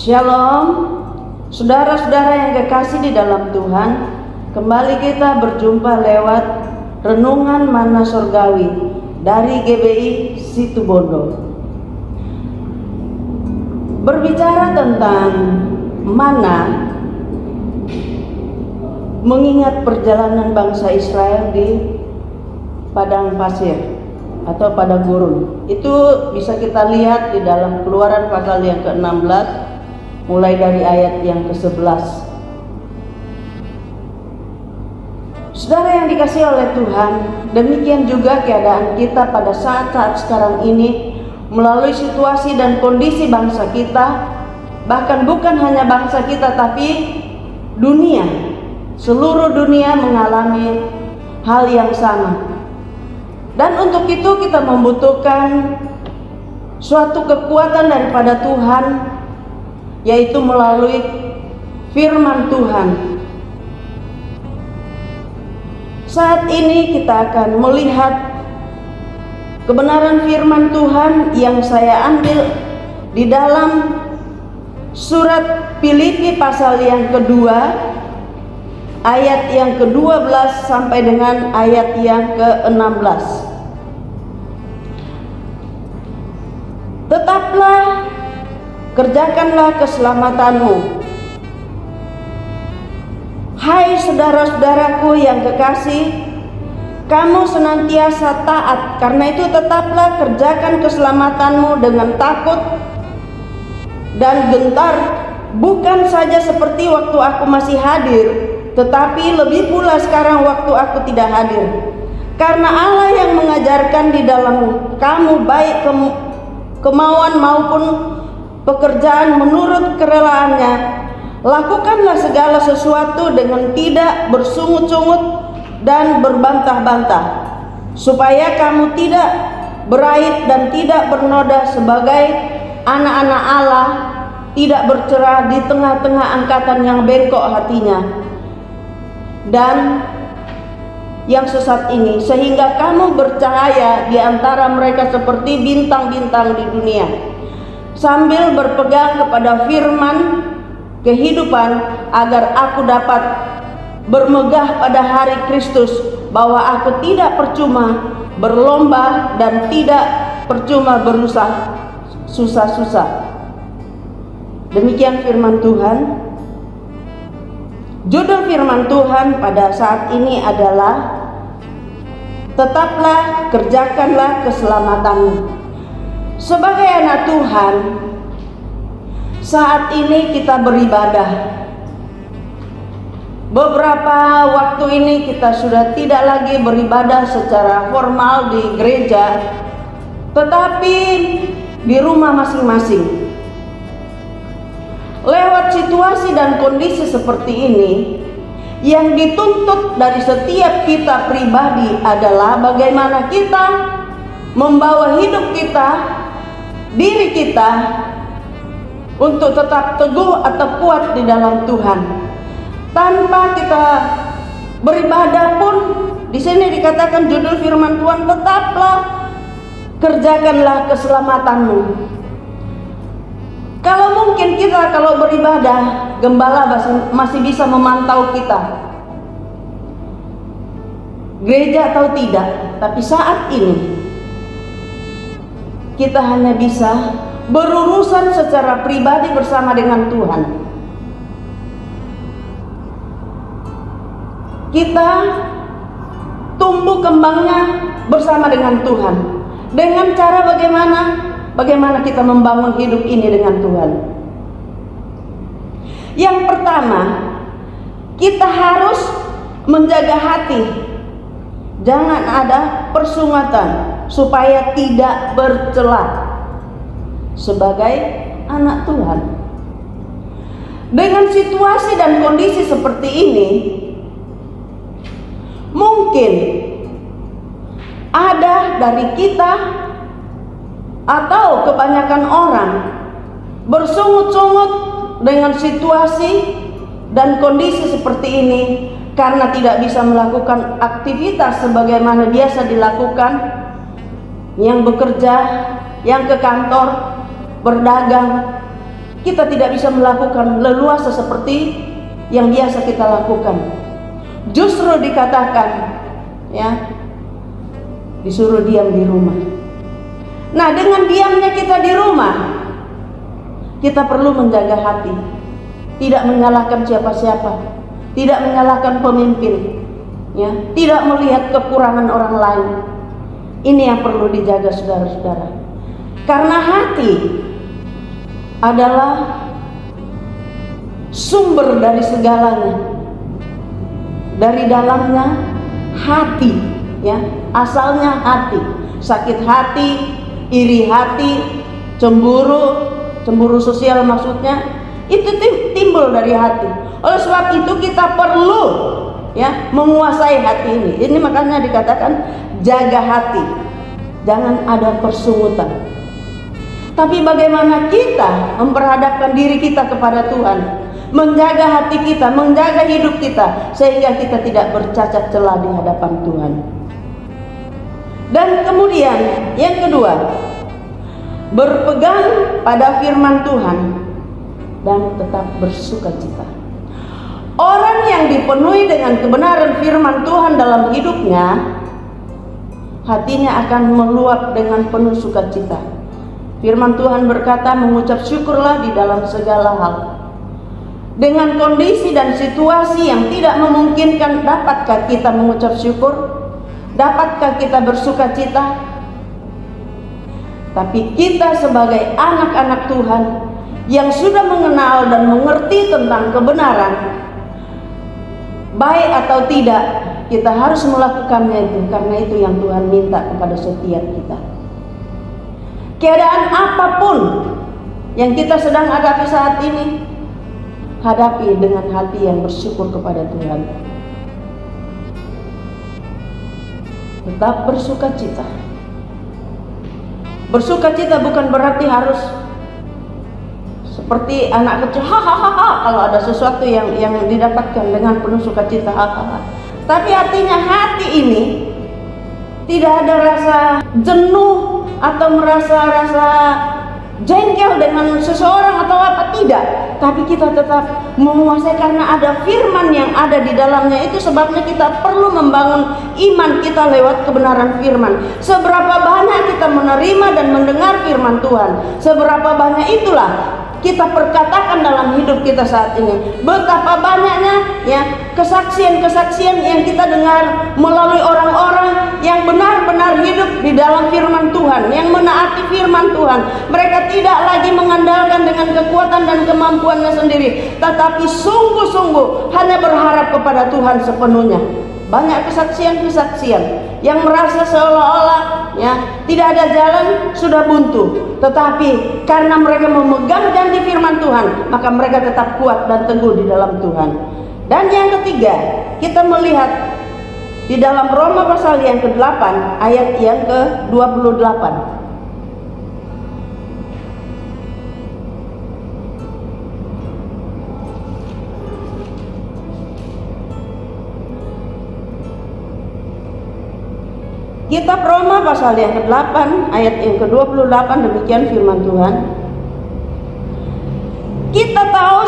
Shalom, saudara-saudara yang kekasih di dalam Tuhan. Kembali kita berjumpa lewat renungan Mana Surgawi dari GBI Situbondo. Berbicara tentang mana, mengingat perjalanan bangsa Israel di padang pasir atau padang gurun. Itu bisa kita lihat di dalam Keluaran pasal yang ke-16 mulai dari ayat yang ke-11. Saudara yang dikasihi oleh Tuhan, demikian juga keadaan kita pada saat-saat sekarang ini melalui situasi dan kondisi bangsa kita, bahkan bukan hanya bangsa kita tapi dunia, seluruh dunia mengalami hal yang sama. Dan untuk itu kita membutuhkan suatu kekuatan daripada Tuhan, yaitu melalui firman Tuhan. Saat ini kita akan melihat kebenaran firman Tuhan yang saya ambil di dalam surat Filipi pasal yang kedua, ayat yang ke-12 sampai dengan ayat yang ke-16. Tetaplah, kerjakanlah keselamatanmu, hai saudara-saudaraku yang kekasih, kamu senantiasa taat. Karena itu tetaplah kerjakan keselamatanmu dengan takut dan gentar, bukan saja seperti waktu aku masih hadir, tetapi lebih pula sekarang waktu aku tidak hadir. Karena Allah yang mengajarkan di dalam kamu baik kemauan maupun pekerjaan menurut kerelaannya, lakukanlah segala sesuatu dengan tidak bersungut-sungut dan berbantah-bantah, supaya kamu tidak beraib dan tidak bernoda sebagai anak-anak Allah, tidak bercerah di tengah-tengah angkatan yang bengkok hatinya dan yang sesat ini, sehingga kamu bercahaya di antara mereka seperti bintang-bintang di dunia, sambil berpegang kepada firman kehidupan, agar aku dapat bermegah pada hari Kristus, bahwa aku tidak percuma berlomba dan tidak percuma berusaha susah-susah. Demikian firman Tuhan. Judul firman Tuhan pada saat ini adalah tetaplah, kerjakanlah keselamatanmu. Sebagai anak Tuhan, saat ini kita beribadah. Beberapa waktu ini kita sudah tidak lagi beribadah secara formal di gereja, tetapi di rumah masing-masing. Lewat situasi dan kondisi seperti ini, yang dituntut dari setiap kita pribadi adalah bagaimana kita membawa hidup kita, diri kita, untuk tetap teguh atau kuat di dalam Tuhan. Tanpa kita beribadah pun, di sini dikatakan judul firman Tuhan, tetaplah, kerjakanlah keselamatanmu. Kalau mungkin kita kalau beribadah, gembala masih bisa memantau kita, gereja atau tidak. Tapi saat ini kita hanya bisa berurusan secara pribadi bersama dengan Tuhan. Kita tumbuh kembangnya bersama dengan Tuhan. Dengan cara bagaimana kita membangun hidup ini dengan Tuhan. Yang pertama, kita harus menjaga hati. Jangan ada persungatan, supaya tidak bercela sebagai anak Tuhan. Dengan situasi dan kondisi seperti ini, mungkin ada dari kita atau kebanyakan orang bersungut-sungut dengan situasi dan kondisi seperti ini, karena tidak bisa melakukan aktivitas sebagaimana biasa dilakukan, yang bekerja, yang ke kantor, berdagang, kita tidak bisa melakukan leluasa seperti yang biasa kita lakukan. Justru dikatakan, ya, disuruh diam di rumah. Nah, dengan diamnya kita di rumah, kita perlu menjaga hati, tidak menyalahkan siapa-siapa, tidak menyalahkan pemimpin, ya, tidak melihat kekurangan orang lain. Ini yang perlu dijaga, saudara-saudara. Karena hati adalah sumber dari segalanya. Dari dalamnya hati, ya, asalnya hati. Sakit hati, iri hati, cemburu sosial maksudnya, itu timbul dari hati. Oleh sebab itu kita perlu, ya, menguasai hati ini. Ini makanya dikatakan jaga hati, jangan ada persungutan. Tapi bagaimana kita memperhadapkan diri kita kepada Tuhan, menjaga hati kita, menjaga hidup kita, sehingga kita tidak bercacat celah di hadapan Tuhan. Dan kemudian yang kedua, berpegang pada firman Tuhan dan tetap bersukacita. Orang yang dipenuhi dengan kebenaran firman Tuhan dalam hidupnya, hatinya akan meluap dengan penuh sukacita. Firman Tuhan berkata, mengucap syukurlah di dalam segala hal. Dengan kondisi dan situasi yang tidak memungkinkan, dapatkah kita mengucap syukur? Dapatkah kita bersukacita? Tapi kita sebagai anak-anak Tuhan yang sudah mengenal dan mengerti tentang kebenaran, baik atau tidak, kita harus melakukannya itu, karena itu yang Tuhan minta kepada setiap kita. Keadaan apapun yang kita sedang hadapi saat ini, hadapi dengan hati yang bersyukur kepada Tuhan. Tetap bersukacita. Bersukacita bukan berarti harus seperti anak kecil, hahaha, kalau ada sesuatu yang didapatkan dengan penuh sukacita, hahaha. Tapi artinya hati ini tidak ada rasa jenuh atau merasa rasa jengkel dengan seseorang atau apa, tidak. Tapi kita tetap menguasai karena ada firman yang ada di dalamnya. Itu sebabnya kita perlu membangun iman kita lewat kebenaran firman. Seberapa banyak kita menerima dan mendengar firman Tuhan, seberapa banyak itulah kita perkatakan dalam hidup kita saat ini. Betapa banyaknya, ya, kesaksian-kesaksian yang kita dengar melalui orang-orang yang benar-benar hidup di dalam firman Tuhan, yang menaati firman Tuhan. Mereka tidak lagi mengandalkan dengan kekuatan dan kemampuannya sendiri, tetapi sungguh-sungguh hanya berharap kepada Tuhan sepenuhnya. Banyak kesaksian-kesaksian yang merasa seolah-olah, ya, tidak ada jalan, sudah buntu. Tetapi karena mereka memegang janji firman Tuhan, maka mereka tetap kuat dan teguh di dalam Tuhan. Dan yang ketiga, kita melihat di dalam Roma pasal yang ke-8 ayat yang ke-28. Kitab Roma pasal yang ke-8 ayat yang ke-28, demikian firman Tuhan. Kita tahu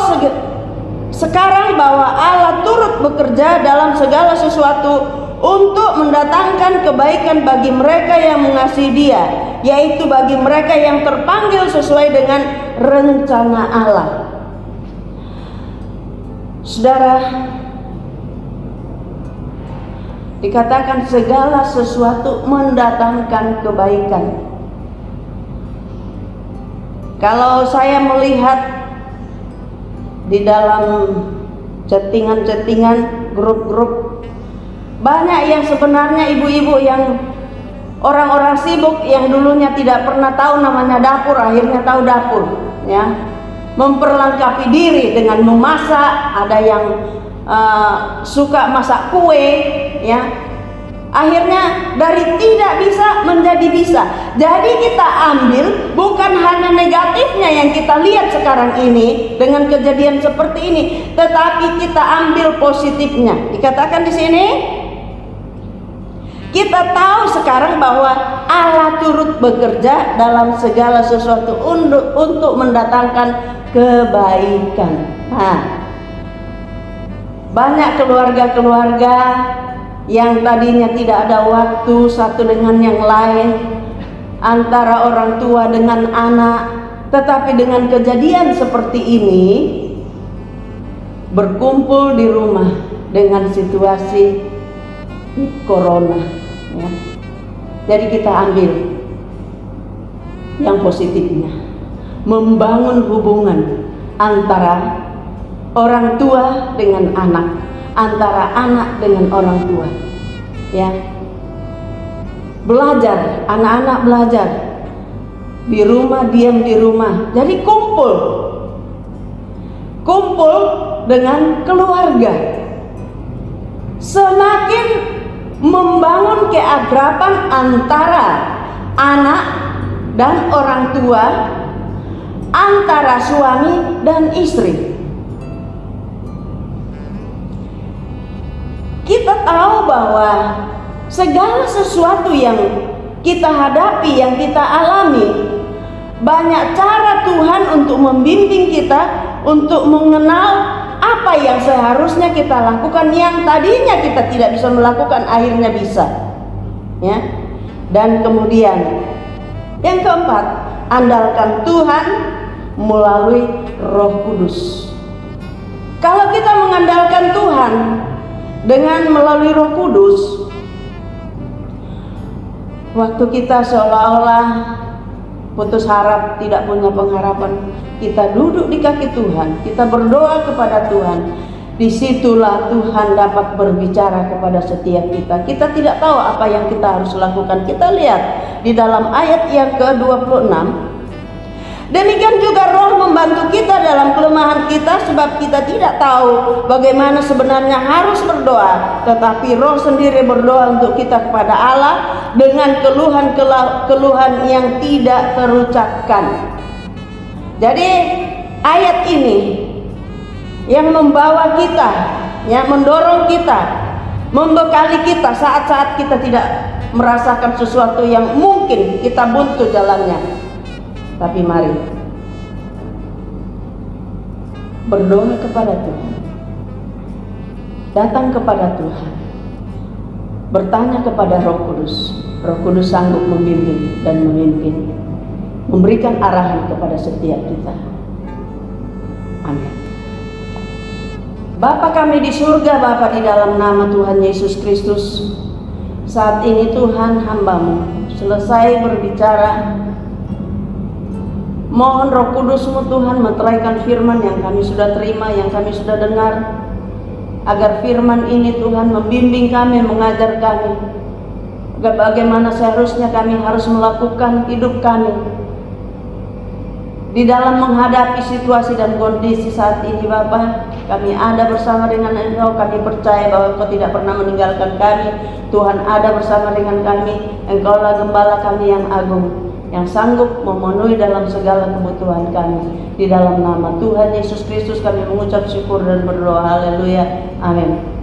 sekarang bahwa Allah turut bekerja dalam segala sesuatu untuk mendatangkan kebaikan bagi mereka yang mengasihi Dia, yaitu bagi mereka yang terpanggil sesuai dengan rencana Allah. Saudara, dikatakan segala sesuatu mendatangkan kebaikan. Kalau saya melihat di dalam chattingan-chattingan, grup-grup, banyak yang sebenarnya ibu-ibu yang orang-orang sibuk yang dulunya tidak pernah tahu namanya dapur, akhirnya tahu dapur, ya, memperlengkapi diri dengan memasak. Ada yang suka masak kue, ya, akhirnya dari tidak bisa menjadi bisa. Jadi kita ambil bukan hanya negatifnya yang kita lihat sekarang ini dengan kejadian seperti ini, tetapi kita ambil positifnya. Dikatakan di sini, Kita tahu sekarang bahwa Allah turut bekerja dalam segala sesuatu untuk mendatangkan kebaikan. Nah, banyak keluarga-keluarga yang tadinya tidak ada waktu satu dengan yang lain, antara orang tua dengan anak, tetapi dengan kejadian seperti ini berkumpul di rumah dengan situasi corona, ya. Jadi kita ambil yang positifnya, membangun hubungan antara orang tua dengan anak, antara anak dengan orang tua, ya. Belajar, anak-anak belajar di rumah, diam di rumah. Jadi kumpul dengan keluarga. Semakin membangun keakraban antara anak dan orang tua, antara suami dan istri. Kita tahu bahwa segala sesuatu yang kita hadapi, yang kita alami, banyak cara Tuhan untuk membimbing kita, untuk mengenal apa yang seharusnya kita lakukan, yang tadinya kita tidak bisa melakukan, akhirnya bisa, ya. Dan kemudian yang keempat, andalkan Tuhan melalui Roh Kudus. Kalau kita mengandalkan Tuhan dengan melalui Roh Kudus, waktu kita seolah-olah putus harap, tidak punya pengharapan, kita duduk di kaki Tuhan, kita berdoa kepada Tuhan. Disitulah Tuhan dapat berbicara kepada setiap kita. Kita tidak tahu apa yang kita harus lakukan. Kita lihat di dalam ayat yang ke-26. Demikian juga Roh membantu kita dalam kelemahan kita, sebab kita tidak tahu bagaimana sebenarnya harus berdoa, tetapi Roh sendiri berdoa untuk kita kepada Allah dengan keluhan yang tidak terucapkan. Jadi ayat ini yang membawa kita, yang mendorong kita, membekali kita saat-saat kita tidak merasakan sesuatu yang mungkin kita buntu jalannya. Tapi mari berdoa kepada Tuhan, datang kepada Tuhan, bertanya kepada Roh Kudus. Roh Kudus sanggup membimbing dan memimpin, memberikan arahan kepada setiap kita. Amin. Bapa kami di surga, Bapa, di dalam nama Tuhan Yesus Kristus, saat ini Tuhan, hamba-Mu selesai berbicara. Mohon Roh Kudus-Mu Tuhan meteraikan firman yang kami sudah terima, yang kami sudah dengar, agar firman ini Tuhan membimbing kami, mengajar kami, agar bagaimana seharusnya kami harus melakukan hidup kami di dalam menghadapi situasi dan kondisi saat ini. Bapa, kami ada bersama dengan Engkau. Kami percaya bahwa Engkau tidak pernah meninggalkan kami. Tuhan ada bersama dengan kami. Engkaulah gembala kami yang agung, yang sanggup memenuhi dalam segala kebutuhan kami. Di dalam nama Tuhan Yesus Kristus kami mengucap syukur dan berdoa. Haleluya. Amin.